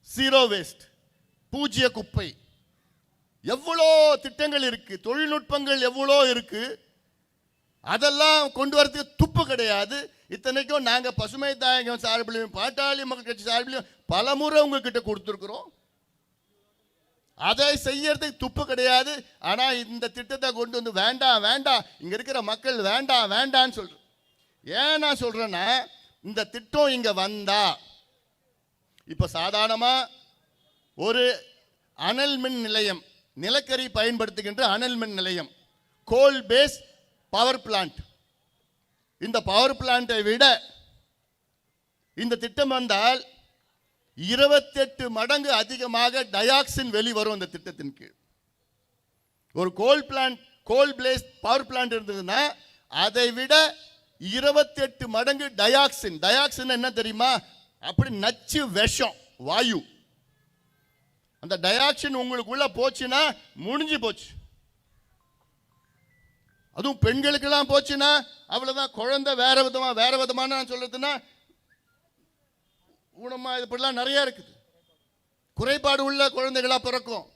Zero waste, பூஜ்ய குப்பை, எவ்வளோ திட்டங்கள் இருக்கு, தொழில்நுட்பங்கள் எவ்வளோ இருக்கு. அதெல்லாம் கொண்டு வரதுக்கு துப்பு கிடையாது. இத்தனைக்கும் நாங்க பசுமை தாயகம் சார்பிலையும் பாட்டாளி மக்கள் கட்சி சார்பிலையும் பல முறை உங்ககிட்ட கொடுத்துருக்குறோம். அதை செய்யறதுக்கு துப்பு கிடையாது. ஆனா இந்த திட்டத்தை கொண்டு வந்து வேண்டாம் வேண்டாம், இங்க இருக்கிற மக்கள் வேண்டாம் வேண்டான்னு சொல்றேன். ஏன் நான் சொல்றேன்னா, இந்த திட்டம் இங்க வந்தா இப்ப சாதாரணமா ஒரு அனல் மின் நிலையம், நிலக்கரி பயன்படுத்துகின்ற அனல் மின் நிலையம், கோல் பேஸ் பவர் பிளான்ட், இந்த பவர் பிளான்ட்டை விட இந்த திட்டம் வந்தால் 28 மடங்கு அதிகமாக டயாக்சின் வெளிவரும். இந்த திட்டத்தின் கீழ் ஒரு கோல் பேஸ் பவர் பிளான்ட் இருந்ததுன்னா அதை விட 28 மடங்கு டயாக்சின். டயாக்சின் என்ன தெரியுமா? அப்படி நச்சு விஷம் வாயு. அந்த டயாக்சின் உங்களுக்குள்ள போச்சுன்னா முடிஞ்சு போச்சு. அதுவும் பெண்களுக்கெல்லாம் போச்சுன்னா அவ்வளவுதான், குழந்தை வேற விதமான நான் சொல்றதுன்னா ஊனமா இப்படிலாம் நிறைய இருக்குது. குறைபாடு உள்ள குழந்தைகளா பிறக்கும்,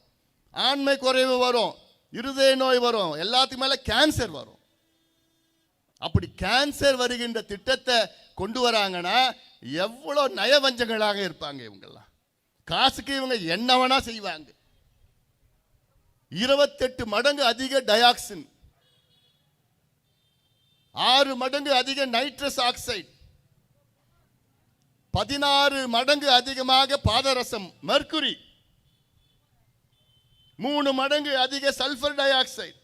ஆண்மை குறைவு வரும், இருதய நோய் வரும், எல்லாத்துக்கும் மேல கேன்சர் வரும். அப்படி கேன்சர் வருகின்ற திட்டத்தை கொண்டு வராங்கன்னா எவ்வளவு நயவஞ்சங்களாக இருப்பாங்க இவங்கெல்லாம். காசுக்கு இவங்க என்ன வேணா செய்வாங்க. 28 மடங்கு அதிக டயாக்சின், 6 மடங்கு அதிக நைட்ரஸ் ஆக்சைடு, 16 மடங்கு அதிகமாக பாதரசம் மெர்க்குரி, 3 மடங்கு அதிக சல்பர் டை ஆக்சைடு,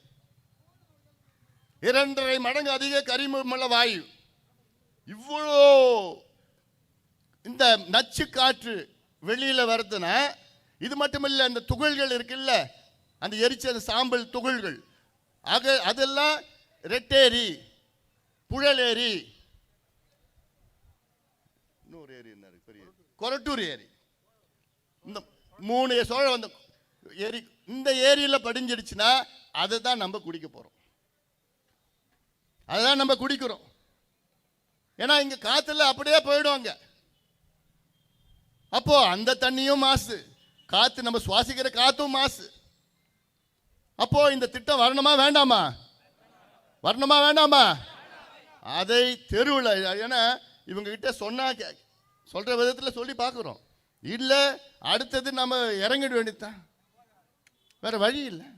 2.5 மடங்கு அதிக கரிமல வாயு. இவ்வளோ இந்த நச்சு காற்று வெளியில வருதுன்னா, இது மட்டுமில்லை, இந்த துகள்கள் இருக்குல்ல, அந்த எரிச்ச சாம்பல் துகள்கள், அதெல்லாம் ரெட்டேரி, புழலேரி, இன்னொரு ஏரி என்ன பெரிய கொரட்டூர் ஏரி, இந்த 3 சோழ வந்த ஏரி, இந்த ஏரியில படிஞ்சிடுச்சுன்னா அதை தான் நம்ம குடிக்க போறோம். அதுதான் நம்ம குடிக்கிறோம். ஏன்னா இங்க காத்துல அப்படியே போயிடுவாங்க. அப்போ அந்த தண்ணியும் மாசு, காத்து நம்ம சுவாசிக்கிற காத்தும் மாசு. அப்போ இந்த திட்டம் வரணுமா வேண்டாமா? வரணுமா வேண்டாமா? அதை தெருவில், ஏன்னா இவங்க கிட்ட சொன்னா சொல்ற விதத்தில் சொல்லி பார்க்குறோம். இல்லை அடுத்தது நம்ம இறங்கிட வேண்டியதுதான், வேற வழி இல்லை.